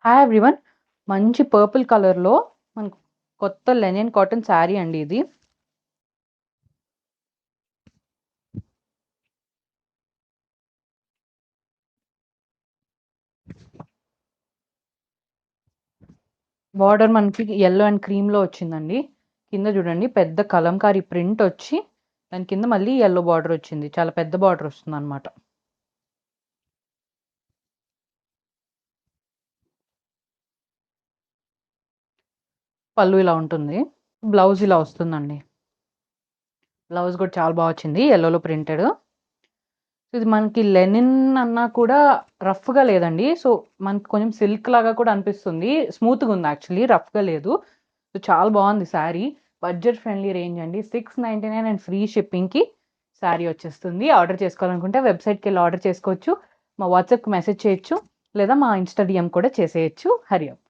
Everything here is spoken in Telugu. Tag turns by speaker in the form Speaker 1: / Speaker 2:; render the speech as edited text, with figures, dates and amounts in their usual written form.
Speaker 1: Hi everyone. మంచి పర్పుల్ కలర్‌లో మనకు కొత్త లెనిన్ కాటన్ శారీ అండి ఇది. బార్డర్ మనకి యెల్లో అండ్ క్రీమ్‌లో వచ్చిందండి. కింద చూడండి పెద్ద కలంకారీ ప్రింట్ వచ్చి దాని కింద మళ్ళీ యెల్లో బార్డర్ వచ్చింది. చాలా పెద్ద బార్డర్ వస్తుందన్నమాట. పళ్ళు ఇలా ఉంటుంది. బ్లౌజ్ ఇలా వస్తుందండి. బ్లౌజ్ కూడా చాలా బాగా వచ్చింది యెల్లోలో ప్రింటెడ్. ఇది మనకి లెనిన్ అన్నా కూడా రఫ్‌గా లేదండి. సో, మనకి కొంచెం సిల్క్ లాగా కూడా అనిపిస్తుంది. స్మూత్‌గా ఉంది యాక్చువల్లీ, రఫ్‌గా లేదు. సో, చాలా బాగుంది శారీ. బడ్జెట్ ఫ్రెండ్లీ రేంజ్ అండి. 699 అండ్ ఫ్రీ షిప్పింగ్‌కి శారీ వచ్చేస్తుంది. ఆర్డర్ చేసుకోవాలనుకుంటే వెబ్‌సైట్‌కెళ్ళి ఆర్డర్ చేసుకోవచ్చు. మా వాట్సాప్‌కి మెసేజ్ చేయొచ్చు. లేదా మా ఇన్‌స్టా డీఎం కూడా చేసేయొచ్చు. హరి అప్.